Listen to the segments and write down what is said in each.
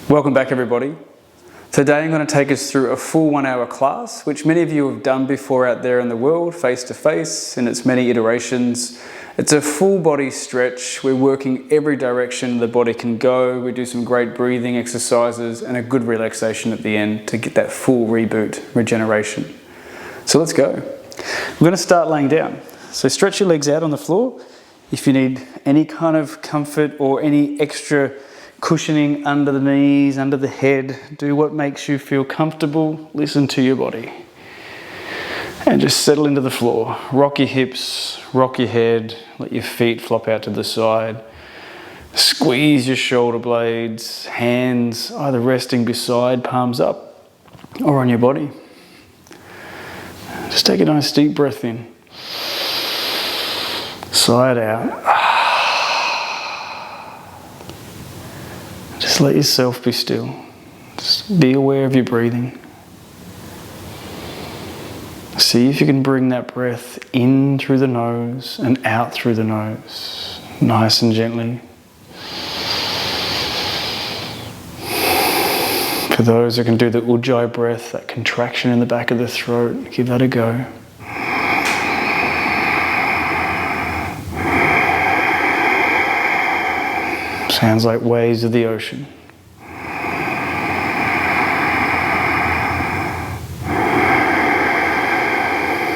Welcome back everybody. Today I'm going to take us through a full 1 hour class, which many of you have done before out there in the world, face to face, in its many iterations. It's a full body stretch. We're working every direction the body can go. We do some great breathing exercises and a good relaxation at the end to get that full reboot, regeneration. So let's go. We're going to start laying down. So stretch your legs out on the floor. If you need any kind of comfort or any extra cushioning under the knees, under the head, do what makes you feel comfortable. Listen to your body. And just settle into the floor. Rock your hips, rock your head, let your feet flop out to the side. Squeeze your shoulder blades, hands either resting beside, palms up, or on your body. Just take a nice deep breath in. Sigh it out. Just let yourself be still. Just be aware of your breathing. See if you can bring that breath in through the nose and out through the nose, nice and gently. For those that can do the ujjayi breath, that contraction in the back of the throat, give that a go. Sounds like waves of the ocean.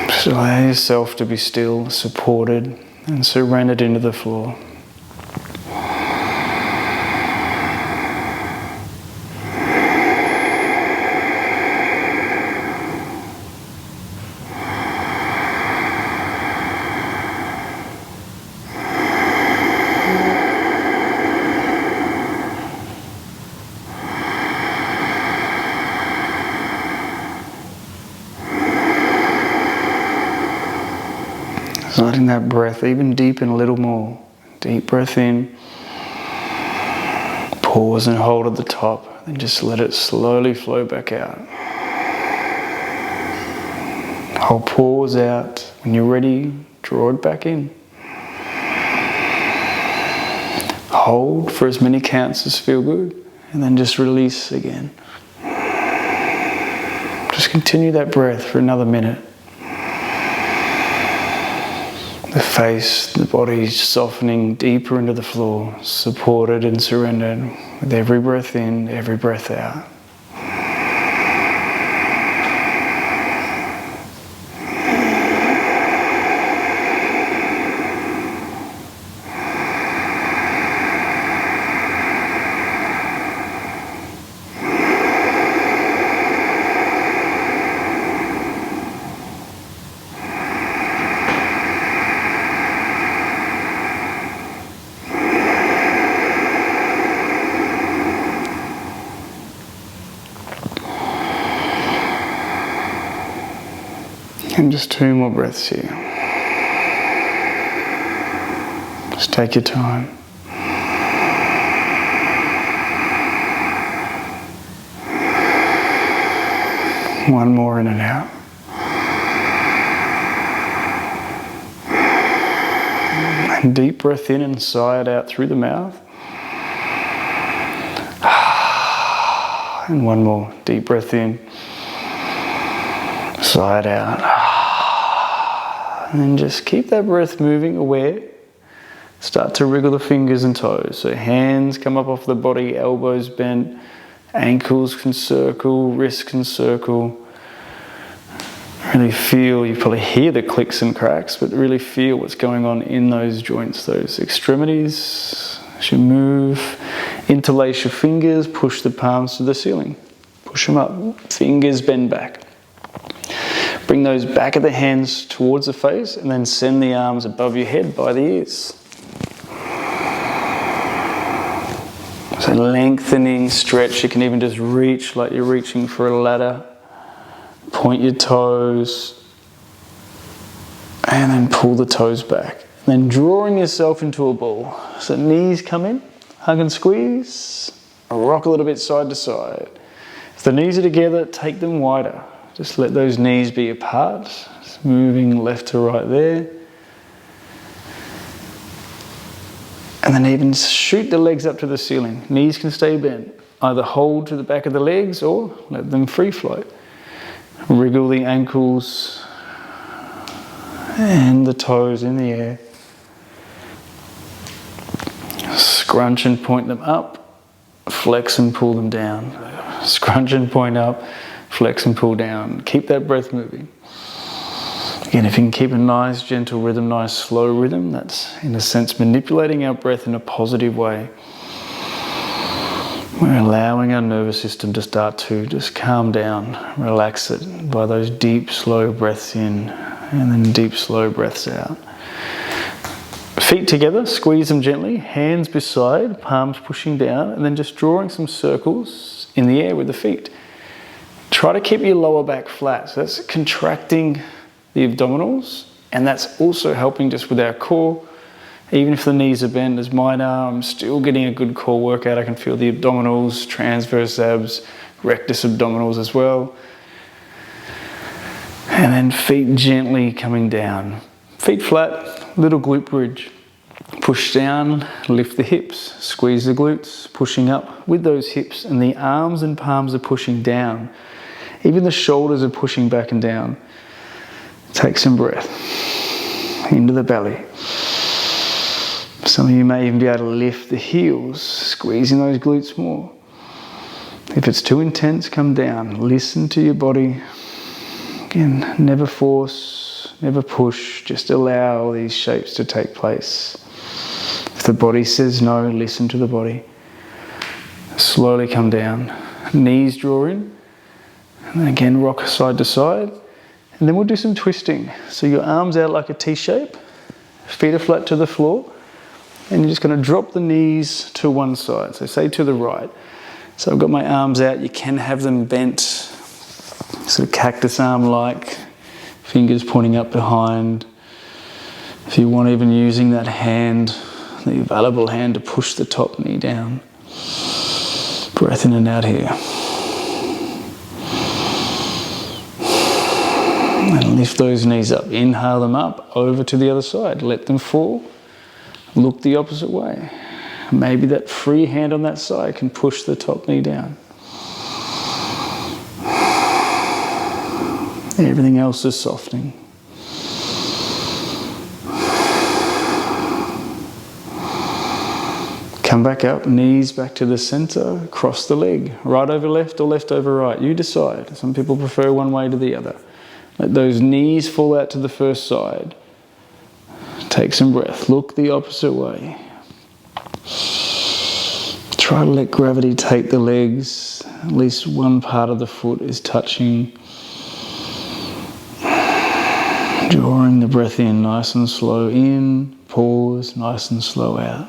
Just allow yourself to be still, supported, and surrendered into the floor. So letting that breath even deepen a little more. Deep breath in. Pause and hold at the top. Then just let it slowly flow back out. Hold pause out. When you're ready, draw it back in. Hold for as many counts as feel good. And then just release again. Just continue that breath for another minute. The face, the body softening deeper into the floor, supported and surrendered with every breath in, every breath out. And just 2 more breaths here. Just take your time. One more in and out. And deep breath in and sigh it out through the mouth. And one more deep breath in. Sigh it out. And then just keep that breath moving, aware. Start to wriggle the fingers and toes. So hands come up off the body, elbows bent, ankles can circle, wrists can circle. Really feel, you probably hear the clicks and cracks, but really feel what's going on in those joints, those extremities. As you move, interlace your fingers, push the palms to the ceiling. Push them up, fingers bend back. Bring those back of the hands towards the face and then send the arms above your head by the ears. So lengthening, stretch. You can even just reach like you're reaching for a ladder. Point your toes and then pull the toes back. Then drawing yourself into a ball. So knees come in, hug and squeeze, rock a little bit side to side. If the knees are together, take them wider. Just let those knees be apart, just moving left to right there. And then even shoot the legs up to the ceiling. Knees can stay bent. either hold to the back of the legs or let them free float. Wriggle the ankles and the toes in the air. Scrunch and point them up, flex and pull them down. Scrunch and point up, flex and pull down. Keep that breath moving. Again, if you can keep a nice gentle rhythm, nice slow rhythm, that's in a sense manipulating our breath in a positive way. We're allowing our nervous system to start to just calm down, relax it by those deep, slow breaths in and then deep, slow breaths out. Feet together, squeeze them gently, hands beside, palms pushing down, and then just drawing some circles in the air with the feet. Try to keep your lower back flat. So that's contracting the abdominals, and that's also helping just with our core. Even if the knees are bent, as mine are, I'm still getting a good core workout. I can feel the abdominals, transverse abs, rectus abdominals as well. And then feet gently coming down. Feet flat, little glute bridge. Push down, lift the hips, squeeze the glutes, pushing up with those hips, and the arms and palms are pushing down. Even the shoulders are pushing back and down. Take some breath into the belly. Some of you may even be able to lift the heels, squeezing those glutes more. If it's too intense, come down. Listen to your body. Again, never force, never push. Just allow these shapes to take place. If the body says no, listen to the body. Slowly come down. Knees draw in. And then again, rock side to side. And then we'll do some twisting. So your arms out like a T shape. Feet are flat to the floor. And you're just going to drop the knees to one side. So say to the right. So I've got my arms out. You can have them bent, sort of cactus arm-like, fingers pointing up behind. If you want, even using that hand, the available hand, to push the top knee down. Breath in and out here. And lift those knees up. Inhale them up, over to the other side. Let them fall. Look the opposite way. Maybe that free hand on that side can push the top knee down. Everything else is softening. Come back up, knees back to the center, cross the leg, right over left or left over right. You decide. Some people prefer one way to the other. Let those knees fall out to the first side. Take some breath. Look the opposite way. Try to let gravity take the legs. At least one part of the foot is touching. Drawing the breath in, nice and slow in. Pause, nice and slow out.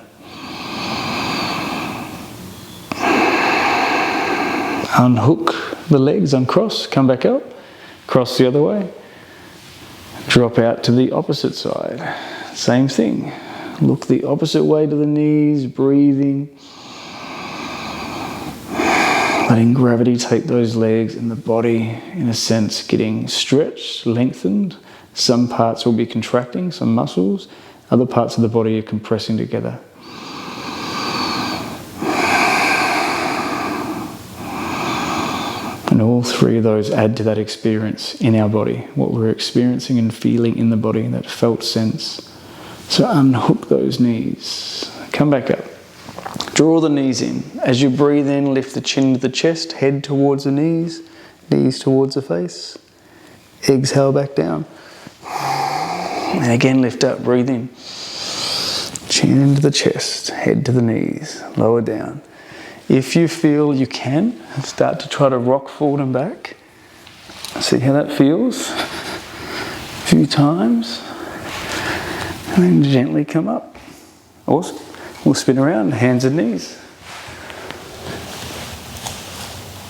Unhook the legs, uncross, come back up. Cross the other way. Drop out to the opposite side. Same thing. Look the opposite way to the knees, breathing. Letting gravity take those legs and the body, in a sense, getting stretched, lengthened. Some parts will be contracting, some muscles. Other parts of the body are compressing together. And all three of those add to that experience in our body, what we're experiencing and feeling in the body, that felt sense. So unhook those knees. Come back up. Draw the knees in. As you breathe in, lift the chin to the chest, head towards the knees, knees towards the face. Exhale back down. And again, lift up, breathe in. Chin into the chest, head to the knees, lower down. If you feel you can, start to try to rock forward and back. See how that feels. A few times. And then gently come up. Awesome. We'll spin around, hands and knees.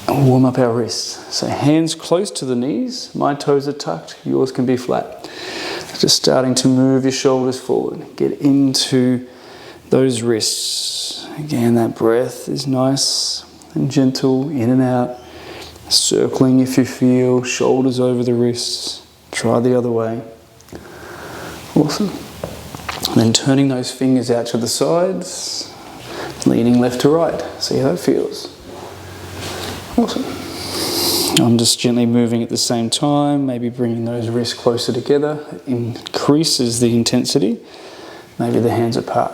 And warm up our wrists. So hands close to the knees. My toes are tucked, yours can be flat. Just starting to move your shoulders forward. Get into those wrists. Again, that breath is nice and gentle, in and out. Circling if you feel, shoulders over the wrists. Try the other way. Awesome. And then turning those fingers out to the sides, leaning left to right. See how that feels. Awesome. I'm just gently moving at the same time, maybe bringing those wrists closer together. It increases the intensity. Maybe the hands apart.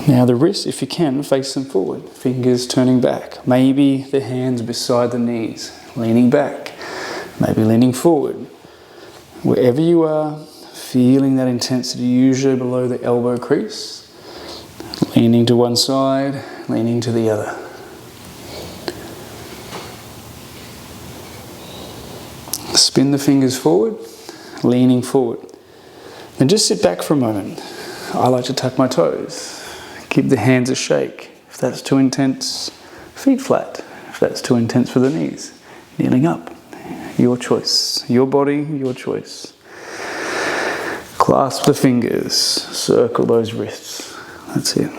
Now the wrists, if you can, face them forward. Fingers turning back. Maybe the hands beside the knees, leaning back. Maybe leaning forward. Wherever you are, feeling that intensity, usually below the elbow crease. Leaning to one side, leaning to the other. Spin the fingers forward, leaning forward. Then just sit back for a moment. I like to tuck my toes. Give the hands a shake. If that's too intense, feet flat. If that's too intense for the knees, kneeling up. Your choice. Your body, your choice. Clasp the fingers. Circle those wrists. That's it.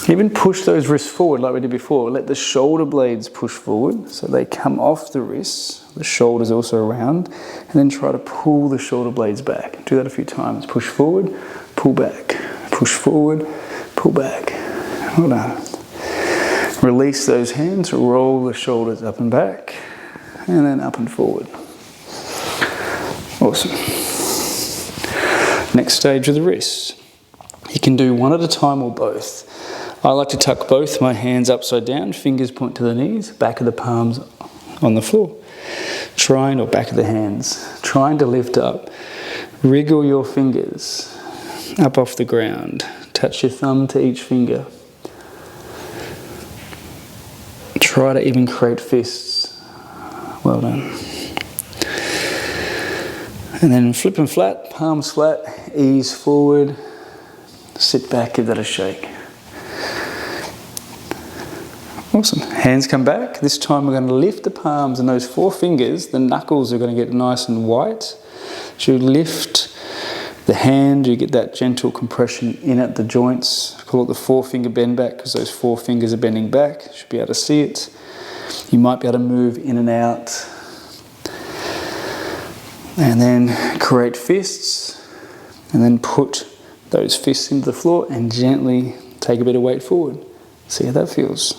Even push those wrists forward like we did before. Let the shoulder blades push forward so they come off the wrists. The shoulders also around. And then try to pull the shoulder blades back. Do that a few times. Push forward, pull back. Push forward, pull back. Well done. Release those hands. Roll the shoulders up and back. And then up and forward. Awesome. Next stage of the wrists. You can do one at a time or both. I like to tuck both my hands upside down, fingers point to the knees, back of the palms on the floor. Or back of the hands. Trying to lift up. Wriggle your fingers up off the ground. Touch your thumb to each finger. Try to even create fists. Well done. And then flip them flat, palms flat, ease forward. Sit back, give that a shake. Awesome. Hands come back. This time we're going to lift the palms and those 4 fingers, the knuckles are going to get nice and white. So you lift the hand, you get that gentle compression in at the joints. I call it the 4-finger bend back because those 4 fingers are bending back. You should be able to see it. You might be able to move in and out. And then create fists. And then put those fists into the floor and gently take a bit of weight forward. See how that feels.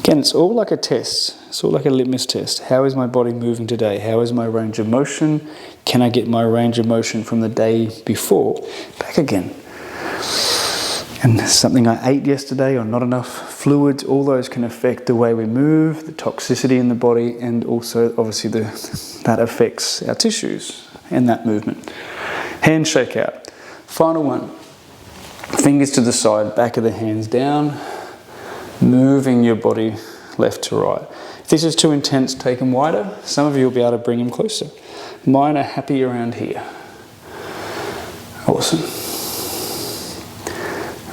Again, it's all like a test. It's all like a litmus test. How is my body moving today? How is my range of motion? Can I get my range of motion from the day before back again? And something I ate yesterday or not enough fluids, all those can affect the way we move, the toxicity in the body, and also obviously that affects our tissues and that movement. Hand shake out. Final one. Fingers to the side, back of the hands down. Moving your body left to right. If this is too intense, take them wider. Some of you will be able to bring them closer. Mine are happy around here. Awesome.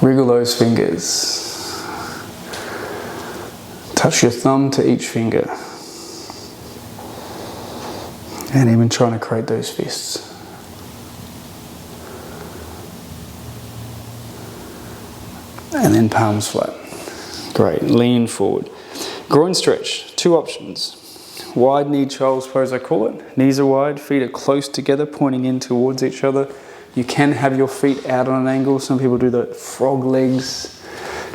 Wriggle those fingers. Touch your thumb to each finger. And even trying to create those fists. And then palms flat. Great, lean forward. Groin stretch, 2 options. Wide knee child's pose I call it. Knees are wide, feet are close together, pointing in towards each other. You can have your feet out on an angle. Some people do the frog legs,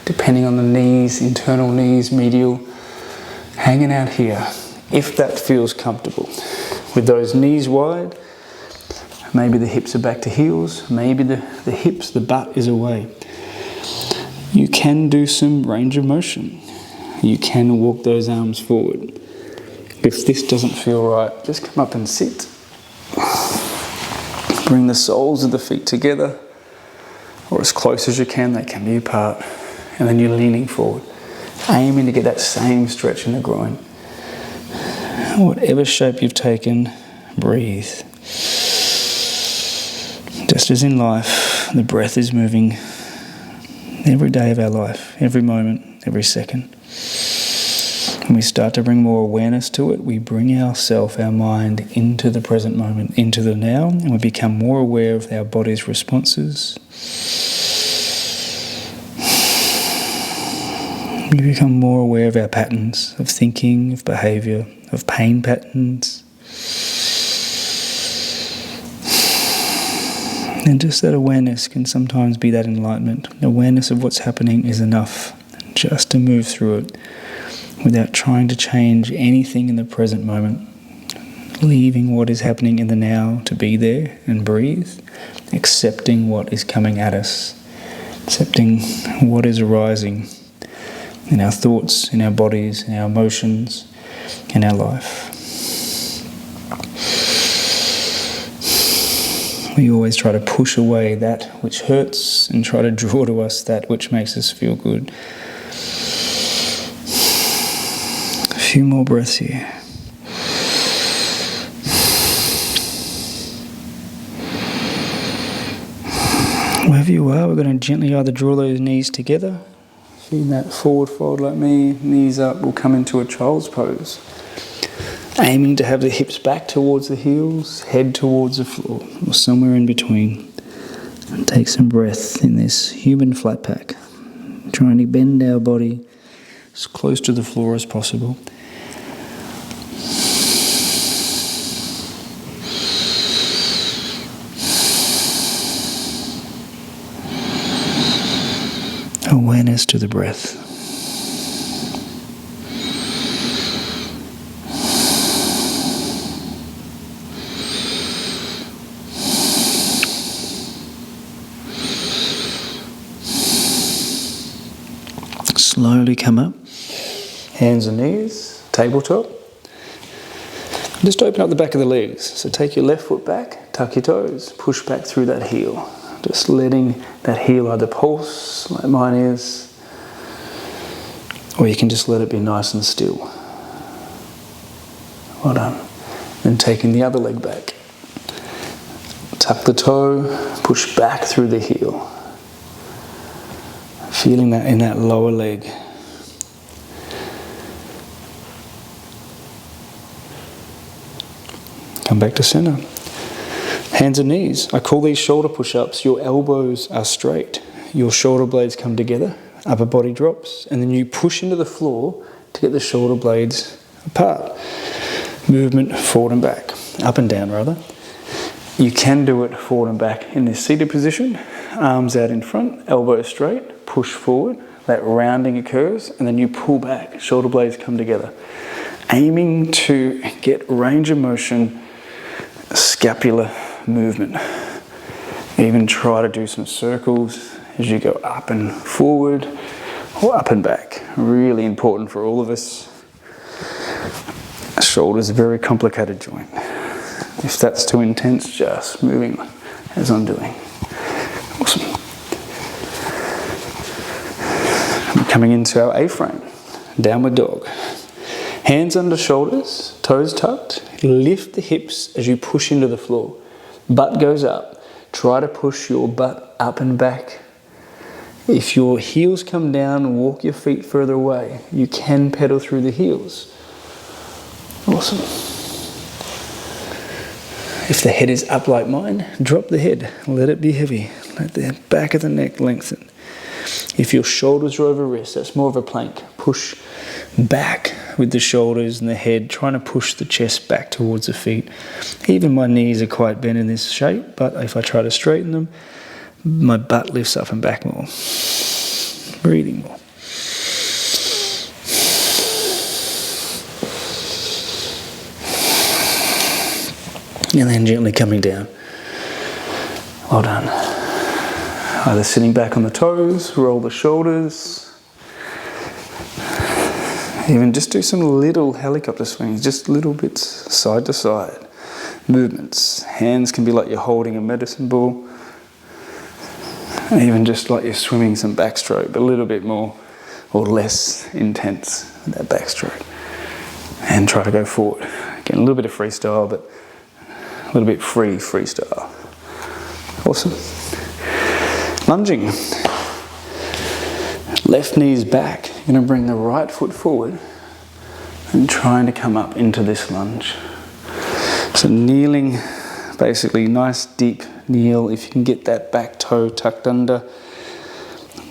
depending on the knees, internal knees, medial. Hanging out here, if that feels comfortable. With those knees wide, maybe the hips are back to heels, maybe the hips, the butt is away. You can do some range of motion. You can walk those arms forward. If this doesn't feel right, just come up and sit. Bring the soles of the feet together, or as close as you can, they can be apart. And then you're leaning forward, aiming to get that same stretch in the groin. Whatever shape you've taken, breathe. Just as in life, the breath is moving every day of our life, every moment, every second. When we start to bring more awareness to it, we bring ourself, our mind, into the present moment, into the now, and we become more aware of our body's responses. We become more aware of our patterns of thinking, of behaviour, of pain patterns. And just that awareness can sometimes be that enlightenment. Awareness of what's happening is enough just to move through it without trying to change anything in the present moment. Leaving what is happening in the now to be there and breathe, accepting what is coming at us, accepting what is arising in our thoughts, in our bodies, in our emotions, in our life. We always try to push away that which hurts and try to draw to us that which makes us feel good. A few more breaths here. Wherever you are, we're going to gently either draw those knees together, feeling that forward fold like me, knees up, we'll come into a child's pose. Aiming to have the hips back towards the heels, head towards the floor, or somewhere in between. And take some breath in this human flat pack, trying to bend our body as close to the floor as possible. Awareness to the breath. Slowly come up, hands and knees, tabletop. Just open up the back of the legs. So take your left foot back, tuck your toes, push back through that heel. Just letting that heel either pulse, like mine is, or you can just let it be nice and still. Well done. Then taking the other leg back. Tuck the toe, push back through the heel. Feeling that in that lower leg. Come back to center. Hands and knees. I call these shoulder push-ups. Your elbows are straight. Your shoulder blades come together. Upper body drops. And then you push into the floor to get the shoulder blades apart. Movement forward and back. Up and down, rather. You can do it forward and back in this seated position. Arms out in front, elbows straight. Push forward. That rounding occurs. And then you pull back. Shoulder blades come together. Aiming to get range of motion, scapular movement. Even try to do some circles as you go up and forward or up and back. Really important for all of us. Shoulders, a very complicated joint. If that's too intense, just moving as I'm doing. Awesome. We're coming into our A-frame, downward dog. Hands under shoulders, toes tucked. Lift the hips as you push into the floor. Butt goes up. Try to push your butt up and back. If your heels come down, walk your feet further away. You can pedal through the heels. Awesome. If the head is up like mine, drop the head. Let it be heavy. Let the back of the neck lengthen. If your shoulders are over wrists, that's more of a plank. Push back with the shoulders and the head, trying to push the chest back towards the feet. Even my knees are quite bent in this shape, but if I try to straighten them, my butt lifts up and back more. Breathing more. And then gently coming down. Well done. Either sitting back on the toes, roll the shoulders. Even just do some little helicopter swings, just little bits side to side. Movements. Hands can be like you're holding a medicine ball. And even just like you're swimming some backstroke, but a little bit more or less intense with that backstroke. And try to go forward. Again, a little bit of freestyle, but a little bit freestyle. Awesome. Lunging. Left knee's back. You're going to bring the right foot forward and trying to come up into this lunge. So kneeling, basically nice deep kneel. If you can get that back toe tucked under,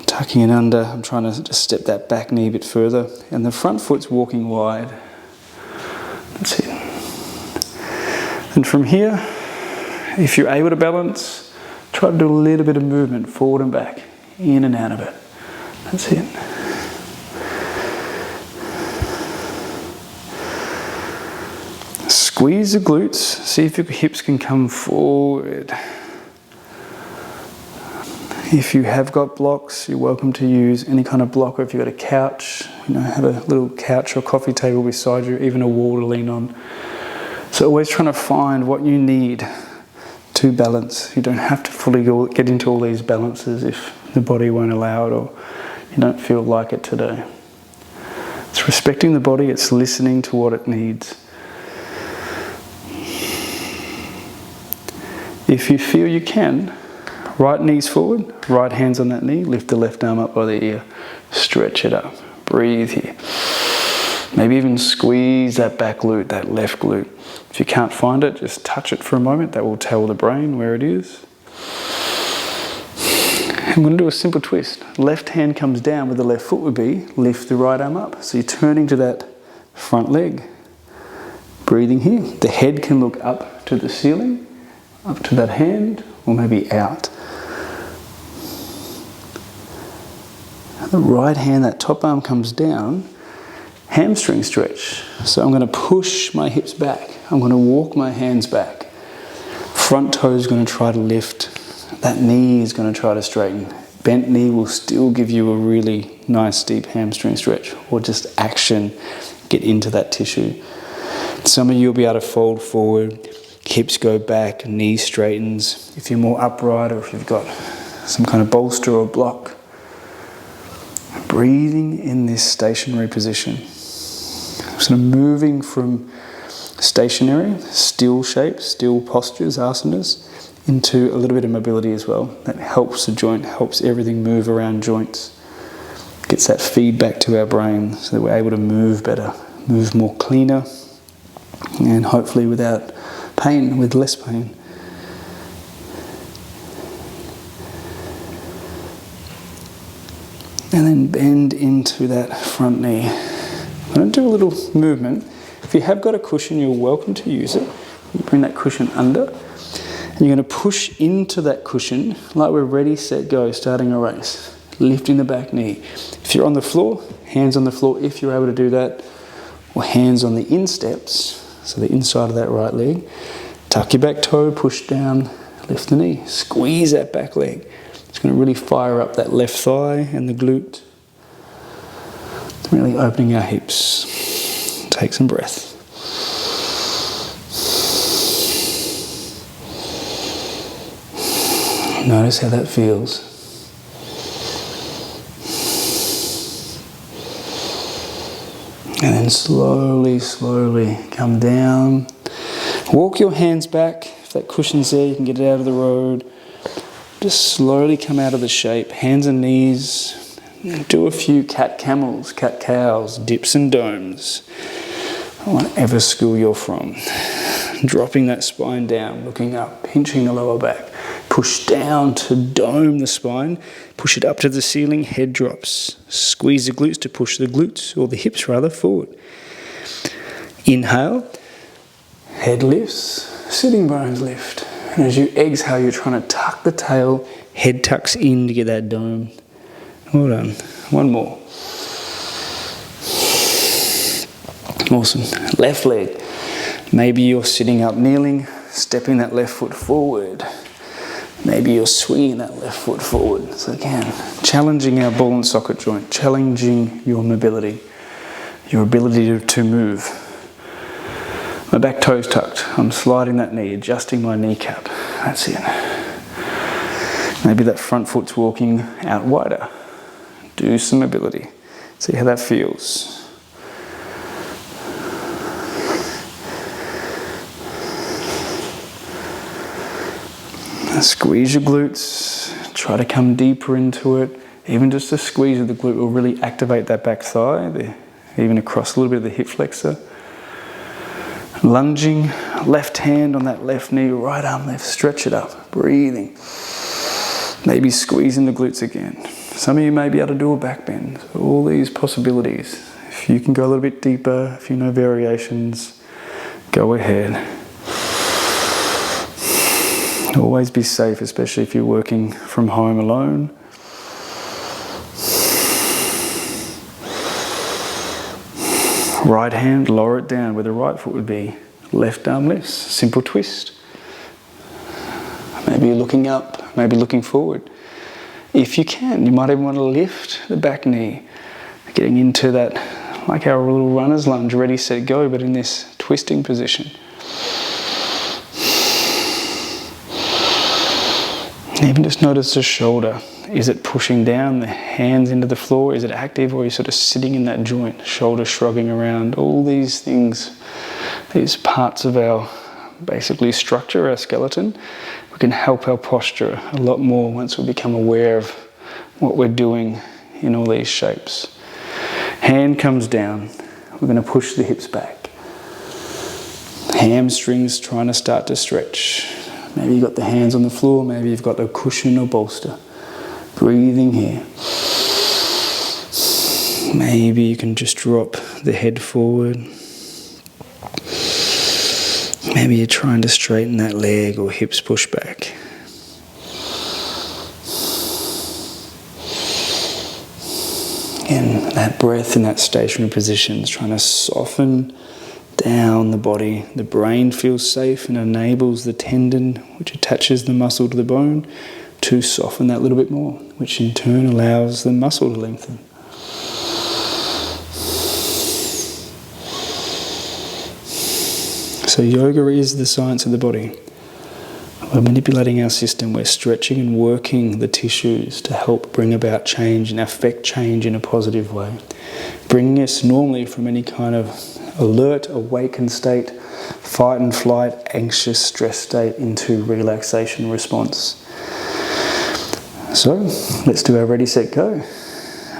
tucking it under. I'm trying to just step that back knee a bit further. And the front foot's walking wide. That's it. And from here, if you're able to balance, try to do a little bit of movement forward and back, in and out of it. That's it. Squeeze the glutes, see if your hips can come forward. If you have got blocks, you're welcome to use any kind of block, or if you've got a couch, have a little couch or coffee table beside you, even a wall to lean on. So always trying to find what you need to balance. You don't have to fully get into all these balances if the body won't allow it or you don't feel like it today. It's respecting the body, it's listening to what it needs. If you feel you can, right knees forward, right hands on that knee, lift the left arm up by the ear, stretch it up, breathe here. Maybe even squeeze that back glute, that left glute. If you can't find it, just touch it for a moment, that will tell the brain where it is. I'm going to do a simple twist. Left hand comes down where the left foot would be, lift the right arm up. So you're turning to that front leg. Breathing here. The head can look up to the ceiling, up to that hand, or maybe out. The right hand, that top arm comes down, hamstring stretch. So I'm going to push my hips back. I'm going to walk my hands back. Front toe is going to try to lift. That knee is going to try to straighten. Bent knee will still give you a really nice deep hamstring stretch, or just action, get into that tissue. Some of you will be able to fold forward, hips go back, knee straightens. If you're more upright, or if you've got some kind of bolster or block. Breathing in this stationary position. Sort of moving from stationary, still shapes, still postures, asanas, into a little bit of mobility as well. That helps the joint, helps everything move around joints. Gets that feedback to our brain so that we're able to move better, move more cleaner, and hopefully without pain, with less pain. And then bend into that front knee. I'm going to do a little movement. If you have got a cushion, you're welcome to use it. You bring that cushion under, and you're going to push into that cushion like we're ready, set, go, starting a race. Lifting the back knee. If you're on the floor, hands on the floor if you're able to do that, or hands on the insteps, so the inside of that right leg. Tuck your back toe, push down, lift the knee, squeeze that back leg. It's going to really fire up that left thigh and the glute. Really opening our hips. Take some breath. Notice how that feels. And then slowly, slowly come down. Walk your hands back. If that cushion's there, you can get it out of the road. Just slowly come out of the shape. Hands and knees. Do a few cat camels, cat cows, dips and domes. Whatever school you're from. Dropping that spine down, looking up, pinching the lower back. Push down to dome the spine. Push it up to the ceiling, head drops. Squeeze the glutes to push the glutes, or the hips rather, forward. Inhale, head lifts, sitting bones lift. And as you exhale, you're trying to tuck the tail, head tucks in to get that dome. Well done. One more. Awesome. Left leg. Maybe you're sitting up kneeling, stepping that left foot forward. Maybe you're swinging that left foot forward. So again, challenging our ball and socket joint, challenging your mobility, your ability to move. My back toe's tucked. I'm sliding that knee, adjusting my kneecap. That's it. Maybe that front foot's walking out wider. Do some mobility. See how that feels. Squeeze your glutes. Try to come deeper into it. Even just a squeeze of the glute will really activate that back thigh, even across a little bit of the hip flexor. Lunging, left hand on that left knee, right arm left, stretch it up, breathing. Maybe squeezing the glutes again. Some of you may be able to do a back bend. So all these possibilities. If you can go a little bit deeper, if you know variations, go ahead. Always be safe, especially if you're working from home alone. Right hand, lower it down where the right foot would be. Left arm lifts, simple twist. Maybe you're looking up, maybe looking forward. If you can, you might even want to lift the back knee, getting into that, like our little runner's lunge, ready, set, go, but in this twisting position. Even just notice the shoulder. Is it pushing down, the hands into the floor? Is it active, or are you sort of sitting in that joint, shoulder shrugging around? All these things, these parts of our basically structure, our skeleton, we can help our posture a lot more once we become aware of what we're doing in all these shapes. Hand comes down, we're going to push the hips back. Hamstrings trying to start to stretch. Maybe you've got the hands on the floor, maybe you've got a cushion or bolster. Breathing here. Maybe you can just drop the head forward. Maybe you're trying to straighten that leg or hips push back. And that breath in that stationary position is trying to soften down the body. The brain feels safe and enables the tendon, which attaches the muscle to the bone, to soften that little bit more, which in turn allows the muscle to lengthen. So yoga is the science of the body. We're manipulating our system, we're stretching and working the tissues to help bring about change and affect change in a positive way. Bringing us normally from any kind of alert, awakened state, fight and flight, anxious, stress state into relaxation response. So let's do our ready, set, go.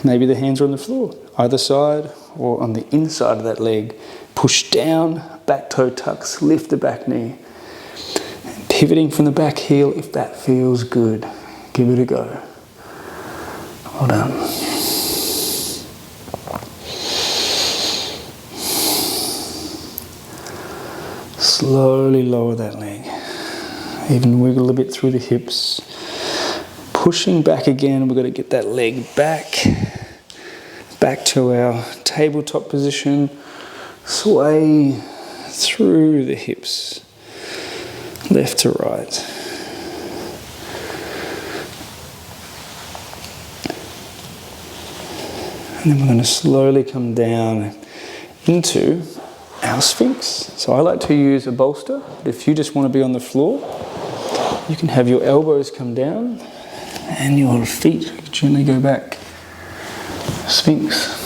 Maybe the hands are on the floor, either side or on the inside of that leg. Push down, back toe tucks, lift the back knee. Pivoting from the back heel if that feels good. Give it a go. Well done. Slowly lower that leg. Even wiggle a bit through the hips. Pushing back again, we've got to get that leg back to our tabletop position. Sway through the hips, left to right. And then we're going to slowly come down into our Sphinx. So I like to use a bolster, but if you just want to be on the floor, you can have your elbows come down and your feet gently go back. Sphinx.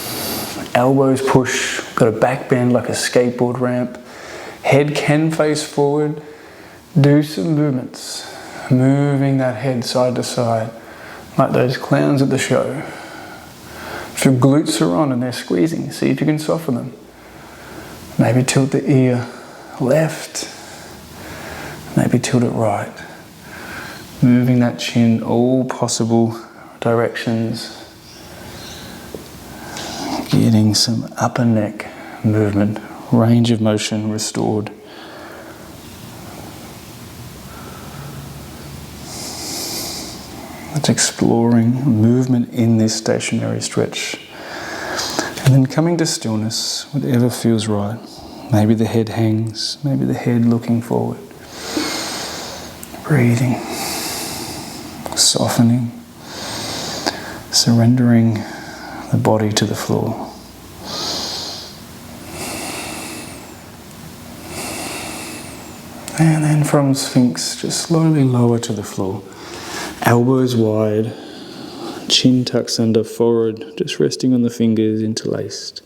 Elbows push, got a back bend like a skateboard ramp. Head can face forward. Do some movements. Moving that head side to side, like those clowns at the show. If your glutes are on and they're squeezing, see if you can soften them. Maybe tilt the ear left, maybe tilt it right. Moving that chin all possible directions. Getting some upper neck movement, range of motion restored. It's exploring movement in this stationary stretch. And then coming to stillness, whatever feels right. Maybe the head hangs, maybe the head looking forward. Breathing, softening, surrendering the body to the floor. And then from Sphinx, just slowly lower to the floor. Elbows wide, chin tucks under, forward, just resting on the fingers, interlaced.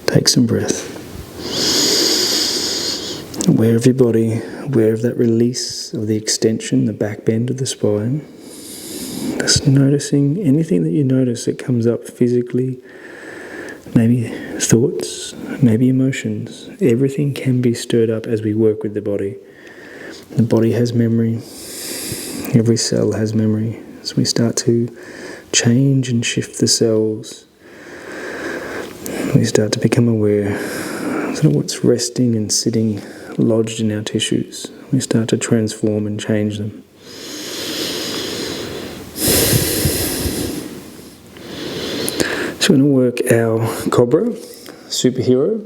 Take some breath. Aware of your body, aware of that release of the extension, the back bend of the spine. Just noticing anything that you notice that comes up physically, maybe thoughts, maybe emotions. Everything can be stirred up as we work with the body. The body has memory. Every cell has memory. So we start to change and shift the cells. We start to become aware of what's resting and sitting lodged in our tissues. we start to transform and change them. So we're going to work our cobra, superhero.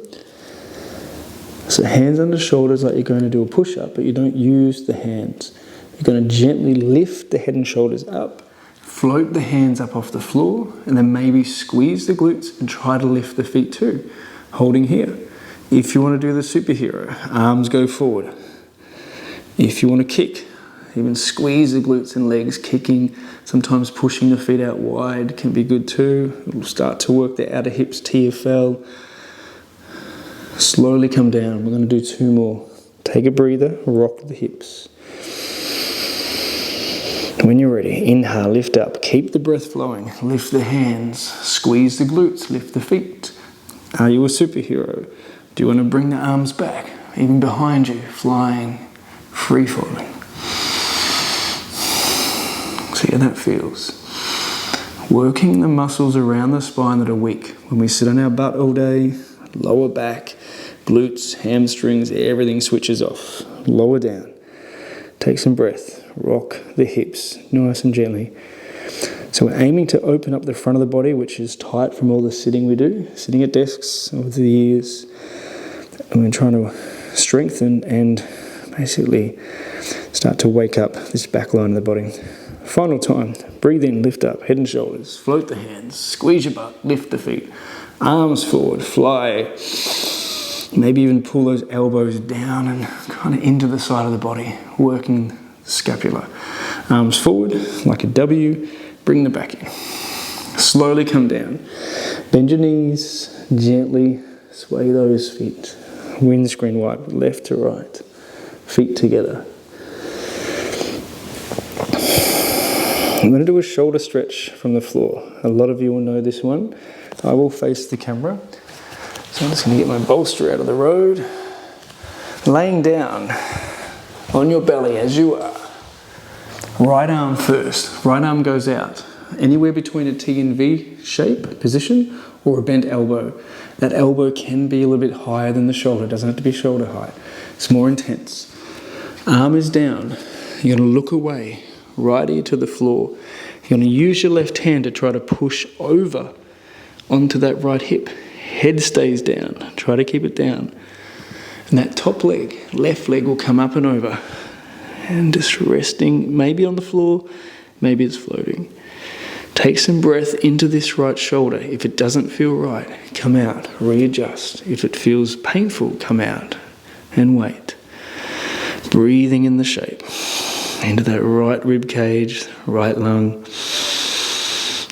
So hands under shoulders like you're going to do a push-up, but you don't use the hands. You're going to gently lift the head and shoulders up, float the hands up off the floor, and then maybe squeeze the glutes and try to lift the feet too, holding here. If you want to do the superhero, arms go forward. If you want to kick, even squeeze the glutes and legs, kicking, sometimes pushing the feet out wide can be good too. We'll start to work the outer hips, TFL. Slowly come down. We're going to do 2 more. Take a breather, rock the hips. When you're ready, inhale, lift up, keep the breath flowing, lift the hands, squeeze the glutes, lift the feet. Are you a superhero? Do you want to bring the arms back, even behind you, flying, free falling? See how that feels. Working the muscles around the spine that are weak. When we sit on our butt all day, lower back, glutes, hamstrings, everything switches off. Lower down. Take some breath. Rock the hips nice and gently. So we're aiming to open up the front of the body, which is tight from all the sitting we do, sitting at desks over the years. And we're trying to strengthen and basically start to wake up this back line of the body. Final time. Breathe in, lift up, head and shoulders. Float the hands, squeeze your butt, lift the feet. Arms forward, fly. Maybe even pull those elbows down and kind of into the side of the body, working the scapula. Arms forward like a W, bring the back in. Slowly come down. Bend your knees, gently sway those feet. Windscreen wipe, left to right. Feet together. I'm going to do a shoulder stretch from the floor. A lot of you will know this one. I will face the camera. So I'm just going to get my bolster out of the road. Laying down on your belly as you are. Right arm first. Right arm goes out. Anywhere between a T and V shape position or a bent elbow. That elbow can be a little bit higher than the shoulder. It doesn't have to be shoulder height. It's more intense. Arm is down. You're going to look away. Right ear to the floor. You're going to use your left hand to try to push over onto that right hip. Head stays down. Try to keep it down. And that top leg, left leg will come up and over. And just resting, maybe on the floor, maybe it's floating. Take some breath into this right shoulder. If it doesn't feel right, come out, readjust. If it feels painful, come out and wait. Breathing in the shape. Into that right rib cage, right lung.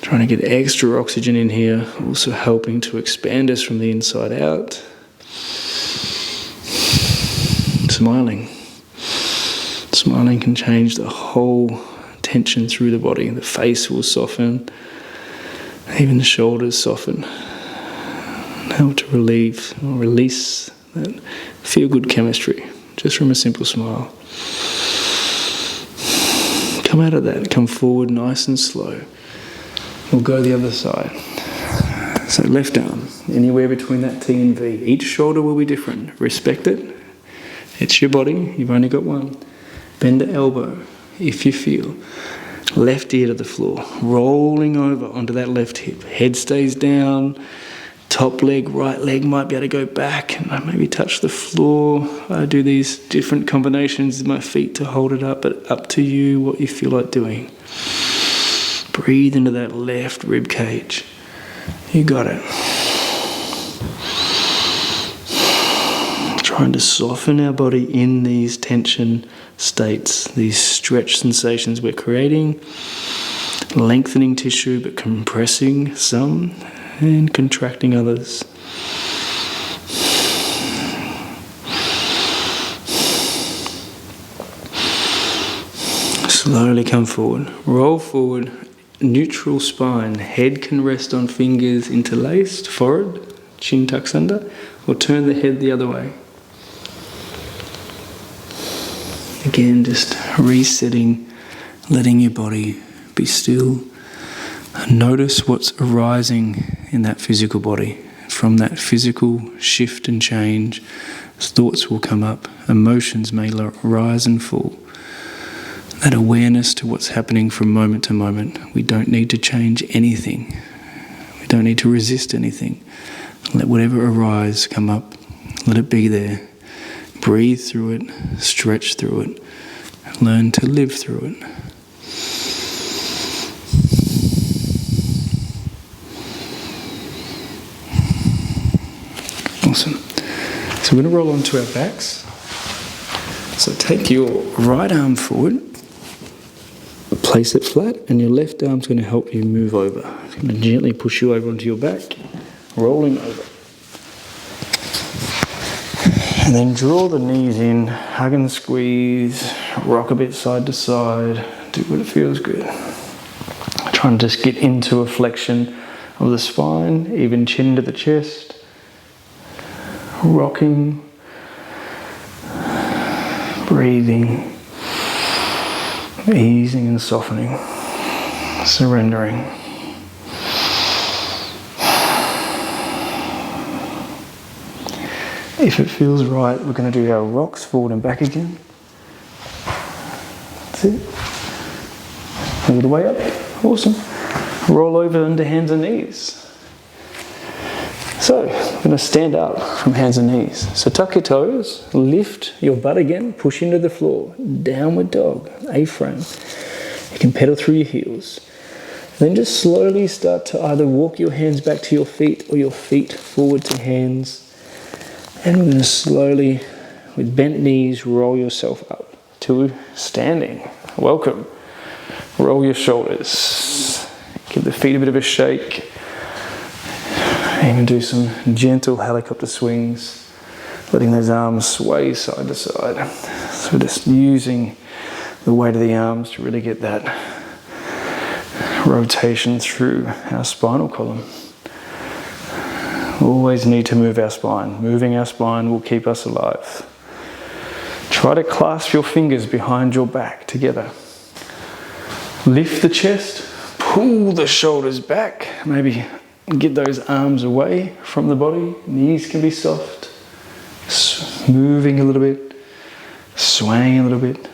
Trying to get extra oxygen in here, also helping to expand us from the inside out. Smiling. Smiling can change the whole tension through the body. The face will soften, even the shoulders soften. Help to relieve or release that feel-good chemistry just from a simple smile. Come out of that, come forward nice and slow. We'll go the other side. So left arm, anywhere between that T and V. Each shoulder will be different. Respect it. It's your body, you've only got one. Bend the elbow if you feel. Left ear to the floor, rolling over onto that left hip. Head stays down. Top leg, right leg might be able to go back and maybe touch the floor. I do these different combinations with my feet to hold it up, but up to you what you feel like doing. Breathe into that left rib cage. You got it. Trying to soften our body in these tension states, these stretch sensations we're creating. Lengthening tissue but compressing some and contracting others. Slowly come forward. Roll forward. Neutral spine. Head can rest on fingers interlaced, forward, chin tucks under, or turn the head the other way. Again, just resetting, letting your body be still. Notice what's arising in that physical body from that physical shift and change Thoughts will come up, emotions may rise and fall. That awareness to what's happening from moment to moment. We don't need to change anything. We don't need to resist anything. Let whatever arise come up. Let it be there. Breathe through it, stretch through it, learn to live through it. Awesome. So we're going to roll onto our backs. So take your right arm forward, place it flat, and your left arm's going to help you move over. It's going to gently push you over onto your back, rolling over. And then draw the knees in, hug and squeeze, rock a bit side to side, do what it feels good. Try and just get into a flexion of the spine, even chin to the chest. Rocking, breathing, easing and softening, surrendering. If it feels right, we're going to do our rocks forward and back again. That's it. All the way up. Awesome. Roll over into hands and knees. So, we're going to stand up from hands and knees. So tuck your toes, lift your butt again, push into the floor. Downward dog, A-frame. You can pedal through your heels. Then just slowly start to either walk your hands back to your feet or your feet forward to hands. And we're going to slowly, with bent knees, roll yourself up to standing. Welcome. Roll your shoulders. Give the feet a bit of a shake. Even do some gentle helicopter swings, letting those arms sway side to side. So just using the weight of the arms to really get that rotation through our spinal column. Always need to move our spine. Moving our spine will keep us alive. Try to clasp your fingers behind your back together. Lift the chest, pull the shoulders back, maybe get those arms away from the body. Knees can be soft. Moving a little bit, swaying a little bit.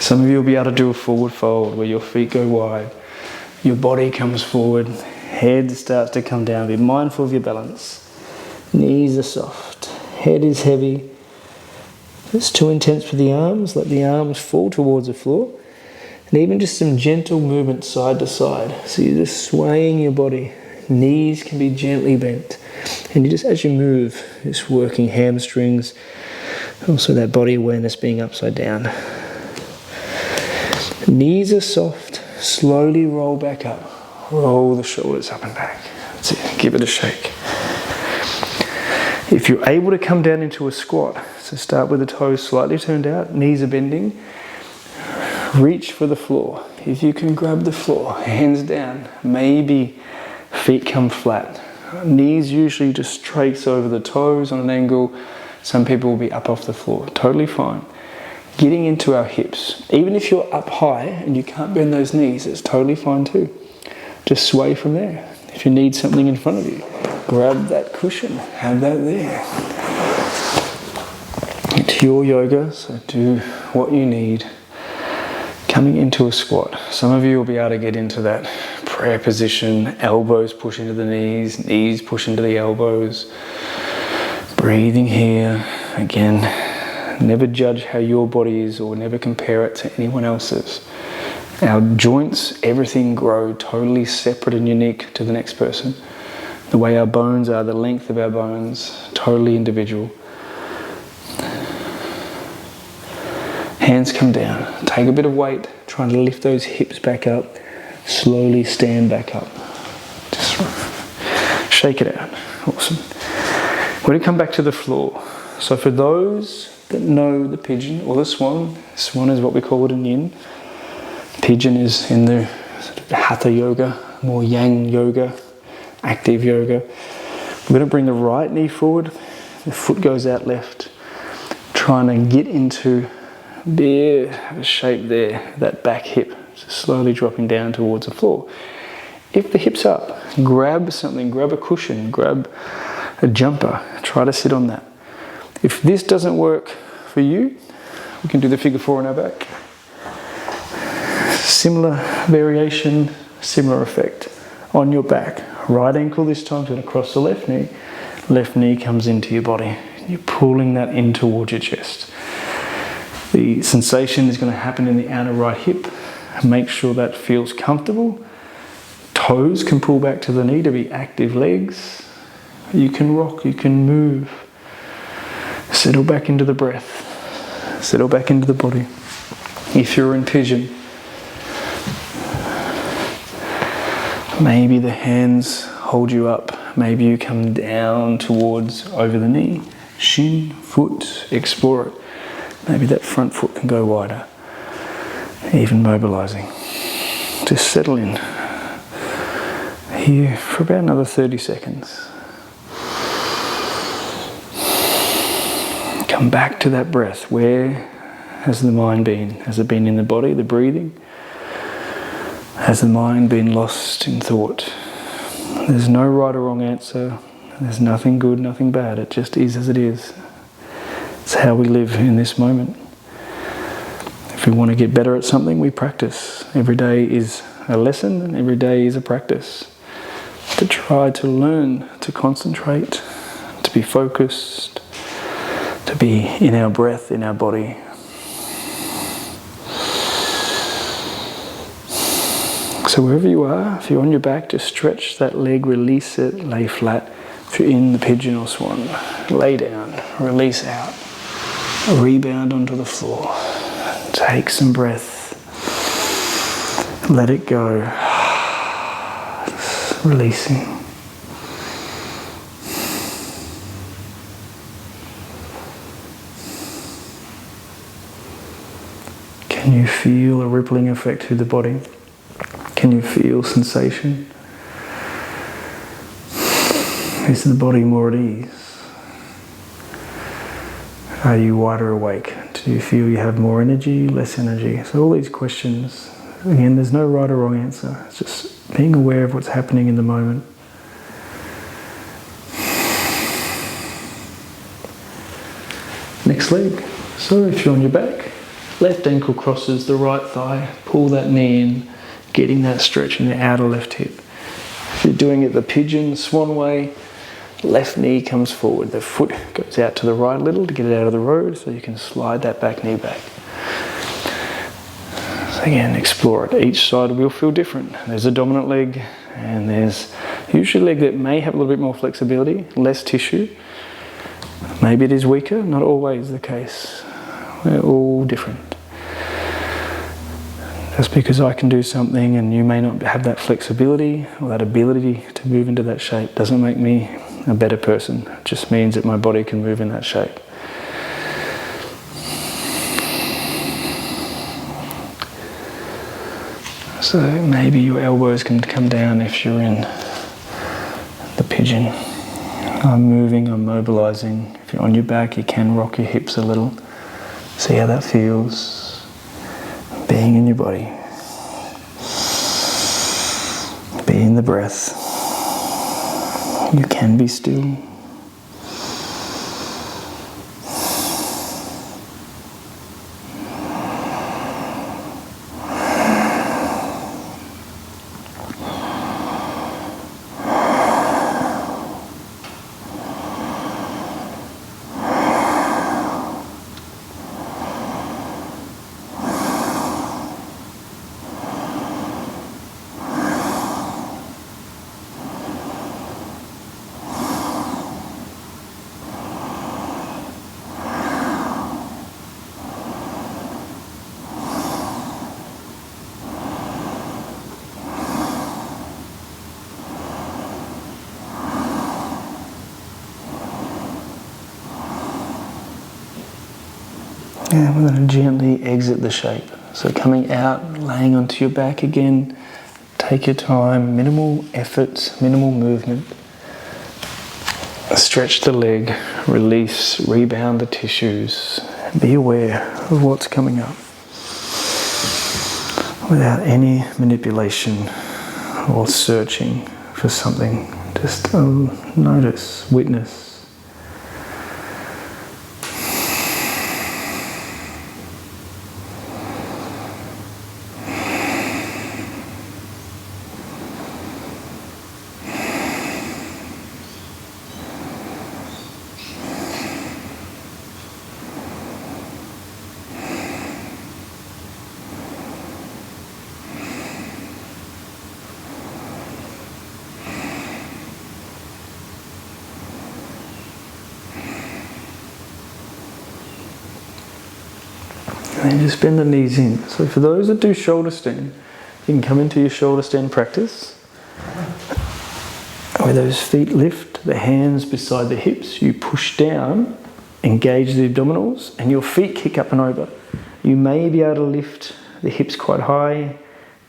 Some of you will be able to do a forward fold where your feet go wide, your body comes forward, head starts to come down. Be mindful of your balance. Knees are soft, head is heavy. If it's too intense for the arms, let the arms fall towards the floor. And even just some gentle movement side to side. So you're just swaying your body. Knees can be gently bent. And you just, as you move, just working hamstrings. Also that body awareness being upside down. Knees are soft. Slowly roll back up. Roll the shoulders up and back. That's it. Give it a shake. If you're able to come down into a squat, so start with the toes slightly turned out, knees are bending. Reach for the floor. If you can grab the floor, hands down, maybe feet come flat. Knees usually just trace over the toes on an angle. Some people will be up off the floor. Totally fine. Getting into our hips. Even if you're up high and you can't bend those knees, it's totally fine too. Just sway from there. If you need something in front of you, grab that cushion. Have that there. It's your yoga, so do what you need. Coming into a squat. Some of you will be able to get into that prayer position, elbows push into the knees, knees push into the elbows. Breathing here. Again, never judge how your body is or never compare it to anyone else's. Our joints, everything grow totally separate and unique to the next person. The way our bones are, the length of our bones, totally individual. Hands come down. Take a bit of weight. Trying to lift those hips back up. Slowly stand back up. Just shake it out. Awesome. We're going to come back to the floor. So for those that know the pigeon or the swan is what we call it in yin. Pigeon is in the sort of Hatha yoga, more yang yoga, active yoga. We're going to bring the right knee forward. The foot goes out left. Trying to get into a shape there, that back hip, just slowly dropping down towards the floor. If the hip's up, grab something, grab a cushion, grab a jumper. Try to sit on that. If this doesn't work for you, we can do the figure 4 on our back. Similar variation, similar effect. On your back, right ankle this time is going to cross the left knee comes into your body. You're pulling that in towards your chest. The sensation is going to happen in the outer right hip. Make sure that feels comfortable. Toes can pull back to the knee to be active legs. You can rock, you can move. Settle back into the breath. Settle back into the body. If you're in pigeon, maybe the hands hold you up. Maybe you come down towards over the knee, shin, foot, explore it. Maybe that front foot can go wider. Even mobilizing. Just settle in here for about another 30 seconds. Come back to that breath. Where has the mind been? Has it been in the body, the breathing? Has the mind been lost in thought? There's no right or wrong answer. There's nothing good, nothing bad. It just is as it is. It's how we live in this moment. If we want to get better at something, we practice. Every day is a lesson and every day is a practice. To try to learn, to concentrate, to be focused, to be in our breath, in our body. So wherever you are, if you're on your back, just stretch that leg, release it, lay flat. If you're in the pigeon or swan, lay down, release out, rebound onto the floor. Take some breath, let it go, releasing. Can you feel a rippling effect through the body? Can you feel sensation? Is the body more at ease? Are you wider awake? Do you feel you have more energy, less energy? So all these questions, again, there's no right or wrong answer. It's just being aware of what's happening in the moment. Next leg. So if you're on your back, left ankle crosses the right thigh, pull that knee in, getting that stretch in the outer left hip. If you're doing it the pigeon, swan way, left knee comes forward. The foot goes out to the right a little to get it out of the road so you can slide that back knee back. So again, explore it. Each side will feel different. There's a dominant leg and there's usually a leg that may have a little bit more flexibility, less tissue. Maybe it is weaker, not always the case. We're all different. Just because I can do something and you may not have that flexibility or that ability to move into that shape doesn't make me a better person. It just means that my body can move in that shape. So maybe your elbows can come down if you're in the pigeon. I'm moving, I'm mobilizing. If you're on your back, you can rock your hips a little. See how that feels. Being in your body. Be in the breath. You can be still. And we're going to gently exit the shape. So coming out, laying onto your back again, take your time, minimal effort, minimal movement. Stretch the leg, release, rebound the tissues. Be aware of what's coming up without any manipulation or searching for something Just notice, witness. And then just bend the knees in. So for those that do shoulder stand, you can come into your shoulder stand practice. Where those feet lift, the hands beside the hips, you push down, engage the abdominals, and your feet kick up and over. You may be able to lift the hips quite high,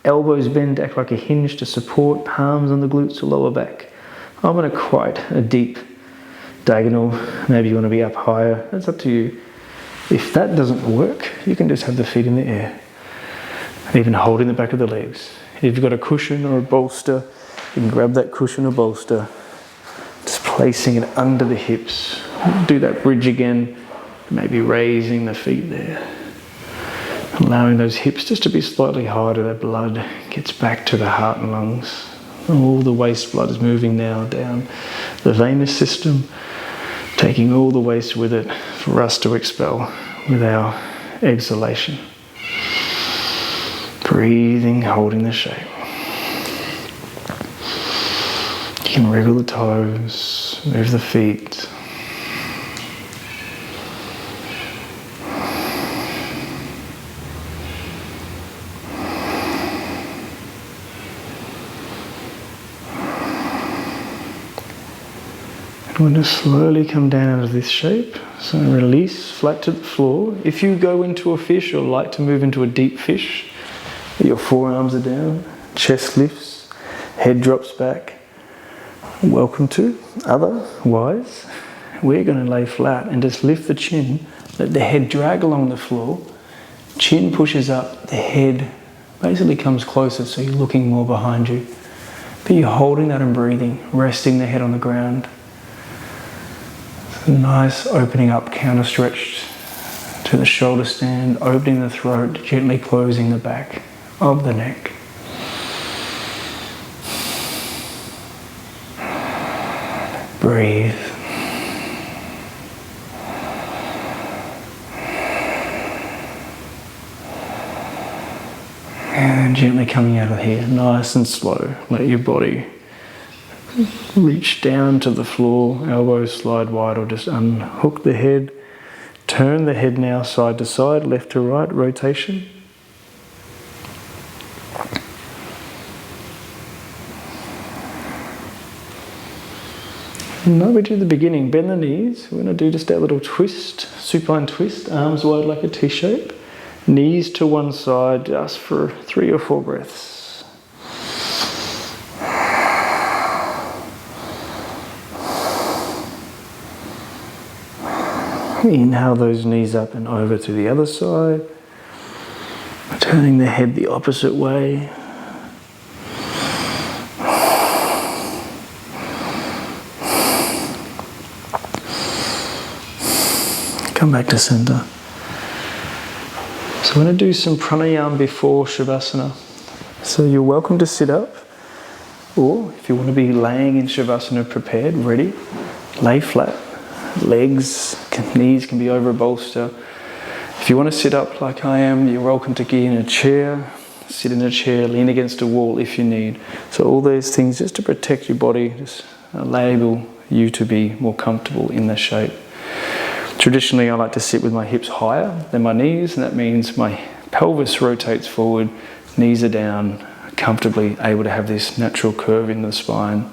elbows bend, act like a hinge to support, palms on the glutes or lower back. I'm in quite a deep diagonal. Maybe you want to be up higher. That's up to you. If that doesn't work, you can just have the feet in the air, and even holding the back of the legs. If you've got a cushion or a bolster, you can grab that cushion or bolster, just placing it under the hips. Do that bridge again, maybe raising the feet there. Allowing those hips just to be slightly higher, that blood gets back to the heart and lungs. All the waste blood is moving now down the venous system, taking all the waste with it for us to expel with our exhalation. Breathing, holding the shape. You can wriggle the toes, move the feet. I'm going to slowly come down out of this shape. So release, flat to the floor. If you go into a fish or like to move into a deep fish, your forearms are down, chest lifts, head drops back. Welcome to. Otherwise, we're going to lay flat and just lift the chin, let the head drag along the floor. Chin pushes up, the head basically comes closer, so you're looking more behind you. But you're holding that and breathing, resting the head on the ground. Nice opening up, counter stretch to the shoulder stand, opening the throat, gently closing the back of the neck. Breathe. And then gently coming out of here, nice and slow. Let your body reach down to the floor, elbows slide wide, or just unhook the head. Turn the head now side to side, left to right, rotation. Now we do the beginning, bend the knees. We're going to do just that little twist, supine twist, arms wide like a T-shape. Knees to one side just for 3 or 4 breaths. Inhale those knees up and over to the other side. Turning the head the opposite way. Come back to center. So we're going to do some pranayama before Shavasana. So you're welcome to sit up, or if you want to be laying in Shavasana prepared, ready, lay flat. Legs, knees can be over a bolster. If you want to sit up like I am, you're welcome to get in a chair, sit in a chair, lean against a wall if you need. So all those things just to protect your body, just enable you to be more comfortable in the shape. Traditionally, I like to sit with my hips higher than my knees, and that means my pelvis rotates forward, knees are down, comfortably able to have this natural curve in the spine.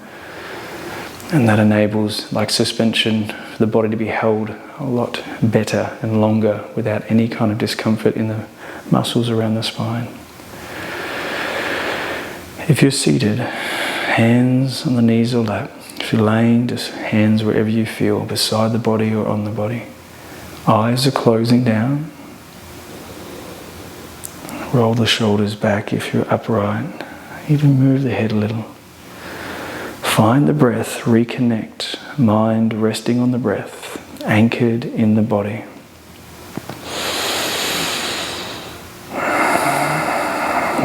And that enables, like suspension, for the body to be held a lot better and longer without any kind of discomfort in the muscles around the spine. If you're seated, hands on the knees or lap. If you're laying, just hands wherever you feel, beside the body or on the body. Eyes are closing down. Roll the shoulders back if you're upright. Even move the head a little. Find the breath, reconnect, mind resting on the breath, anchored in the body.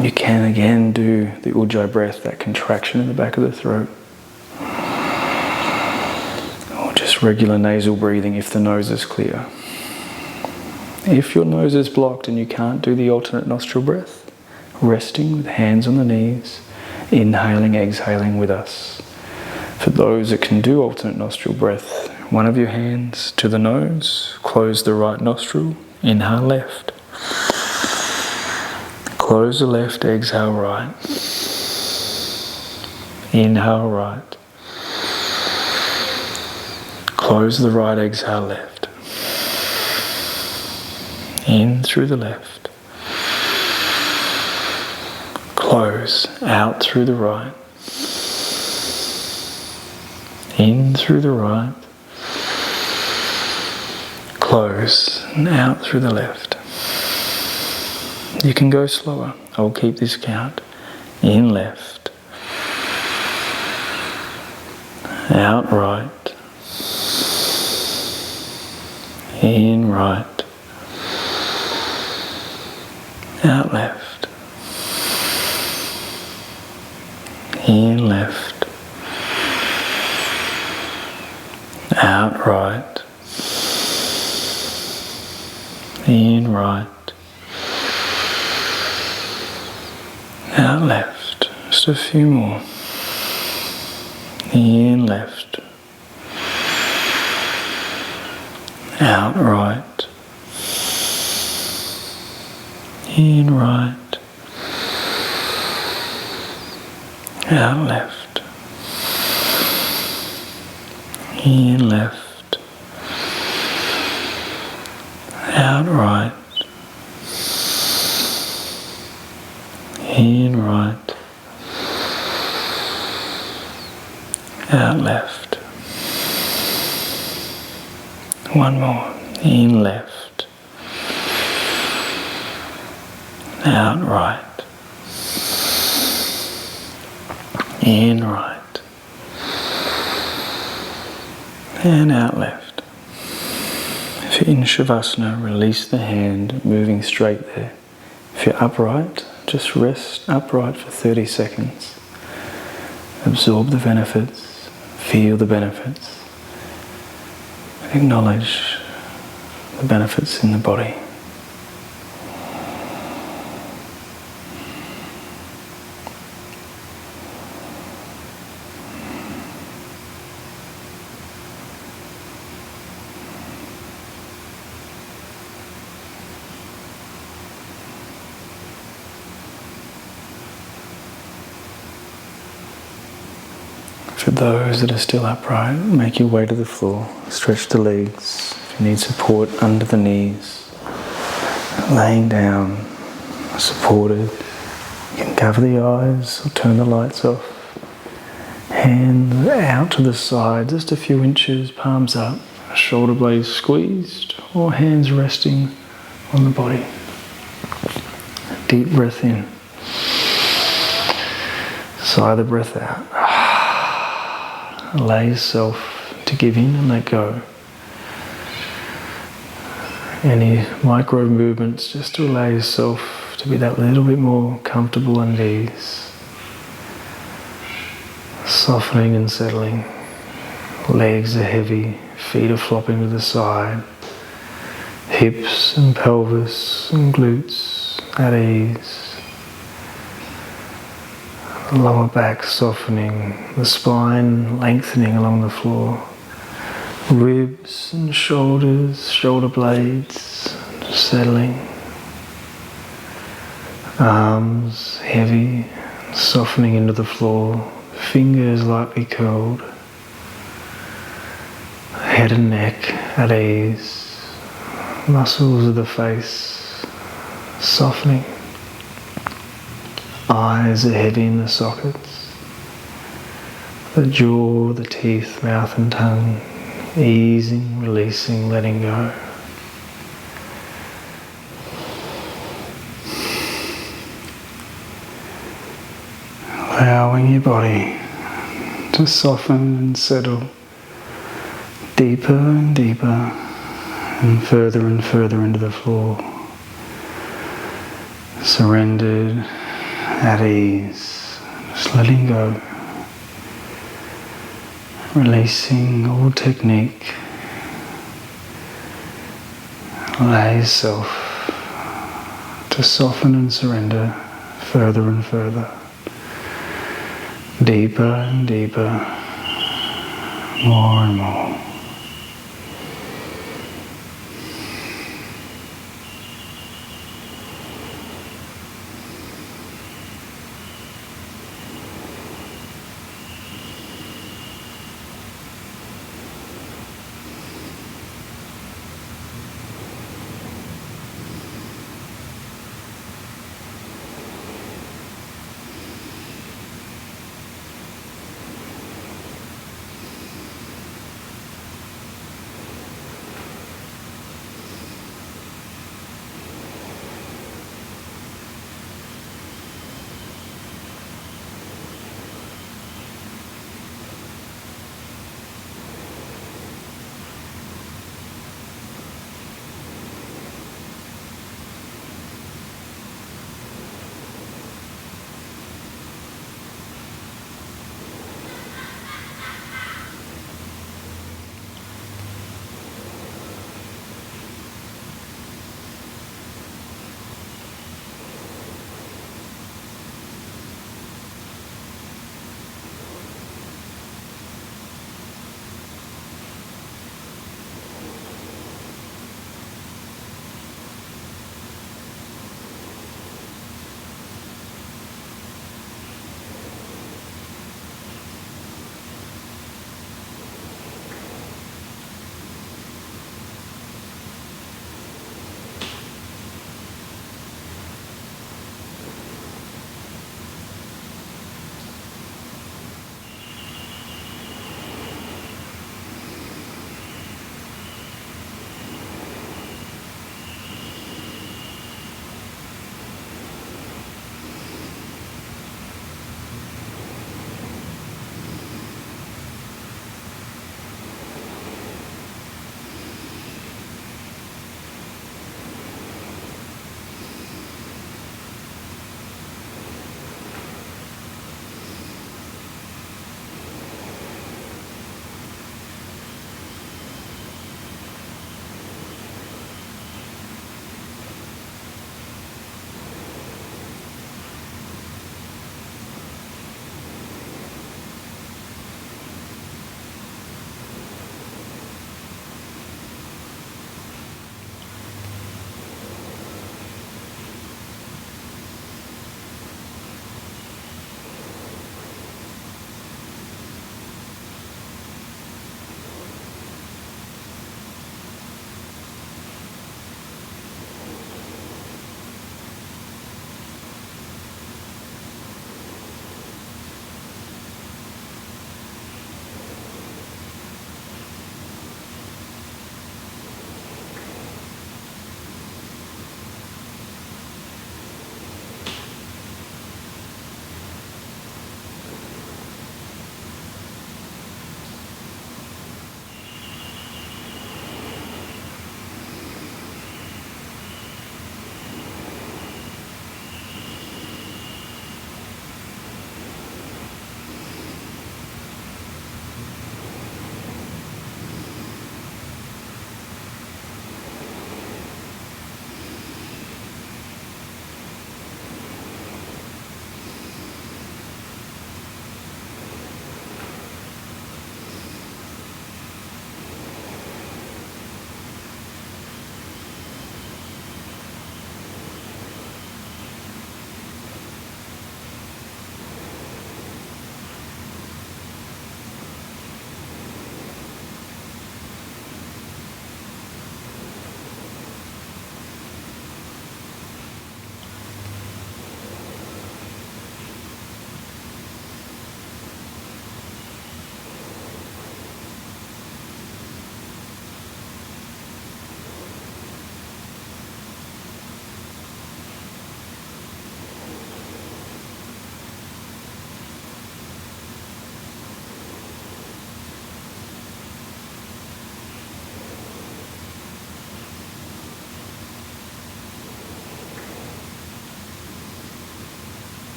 You can again do the Ujjayi breath, that contraction in the back of the throat. Or just regular nasal breathing if the nose is clear. If your nose is blocked and you can't do the alternate nostril breath, resting with hands on the knees, inhaling, exhaling with us. For those that can do alternate nostril breath, one of your hands to the nose, close the right nostril, inhale left. Close the left, exhale right. Inhale right. Close the right, exhale left. In through the left. Close, out through the right. In through the right. Close, and out through the left. You can go slower. I'll keep this count. In left. Out right. In right. Out left. In left. Out right. In right. Out left. Just a few more. In left. Out right. In right. Out left. In left. Out right. In right. Out left. One more. In left. Out right. In right. And out left. If you're in Shavasana, release the hand, moving straight there. If you're upright, just rest upright for 30 seconds. Absorb the benefits, feel the benefits. Acknowledge the benefits in the body. For those that are still upright, make your way to the floor. Stretch the legs. If you need support, under the knees. Laying down, supported. You can cover the eyes or turn the lights off. Hands out to the side, just a few inches, palms up. Shoulder blades squeezed or hands resting on the body. Deep breath in. Sigh the breath out. Allow yourself to give in and let go. Any micro movements, just to allow yourself to be that little bit more comfortable and at ease. Softening and settling. Legs are heavy, feet are flopping to the side. Hips and pelvis and glutes at ease. Lower back softening, the spine lengthening along the floor. Ribs and shoulders, shoulder blades settling. Arms heavy, softening into the floor. Fingers lightly curled. Head and neck at ease. Muscles of the face softening. Eyes are heavy in the sockets. The jaw, the teeth, mouth and tongue, easing, releasing, letting go. Allowing your body to soften and settle deeper and deeper and further into the floor. Surrendered, at ease, just letting go. Releasing all technique. Allow yourself to soften and surrender further and further. Deeper and deeper. More and more.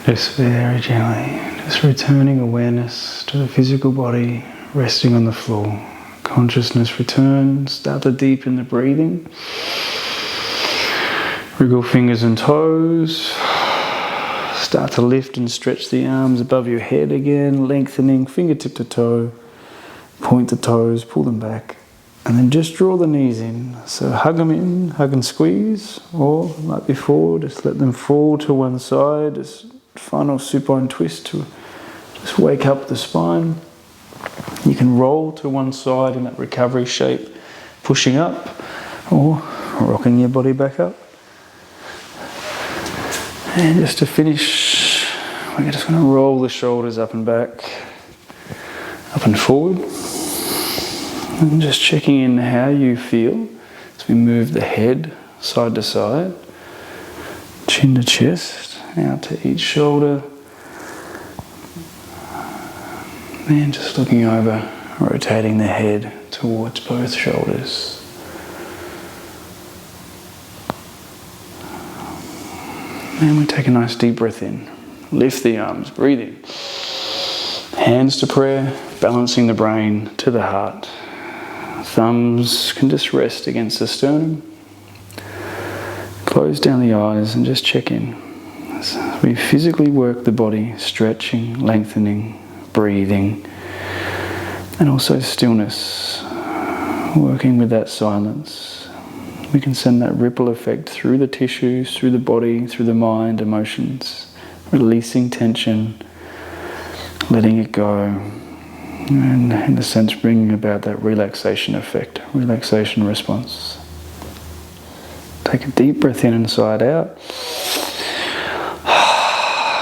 Just very gently, just returning awareness to the physical body, resting on the floor. Consciousness returns, start to deepen the breathing. Wriggle fingers and toes. Start to lift and stretch the arms above your head again, lengthening fingertip to toe. Point the toes, pull them back. And then just draw the knees in. So hug them in, hug and squeeze. Or, like before, just let them fall to one side. Just final supine twist to just wake up the spine. You can roll to one side in that recovery shape, pushing up or rocking your body back up. And just to finish, we're just going to roll the shoulders up and back, up and forward. And just checking in how you feel as we move the head side to side, chin to chest, out to each shoulder. And just looking over, rotating the head towards both shoulders. And we take a nice deep breath in. Lift the arms, breathe in. Hands to prayer, balancing the brain to the heart. Thumbs can just rest against the sternum. Close down the eyes and just check in. As we physically work the body, stretching, lengthening, breathing, and also stillness, working with that silence. We can send that ripple effect through the tissues, through the body, through the mind, emotions, releasing tension, letting it go, and in a sense bringing about that relaxation effect, relaxation response. Take a deep breath in and sigh it out.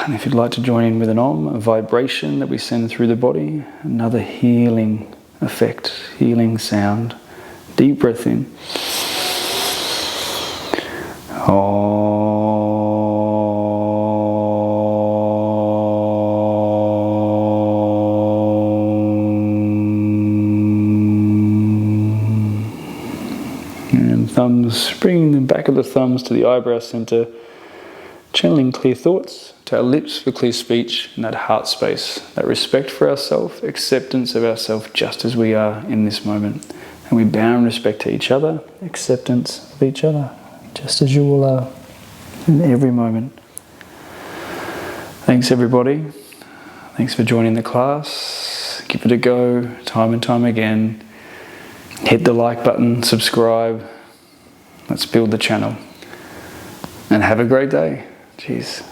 And if you'd like to join in with an Om, a vibration that we send through the body, another healing effect, healing sound. Deep breath in. And thumbs, bringing the back of the thumbs to the eyebrow center, channeling clear thoughts to our lips for clear speech, and that heart space, that respect for ourselves, acceptance of ourselves just as we are in this moment. And we bow in respect to each other, acceptance of each other, just as you all are in every moment. Thanks everybody. Thanks for joining the class. Give it a go, time and time again. Hit the like button, subscribe. Let's build the channel. And have a great day. Cheers.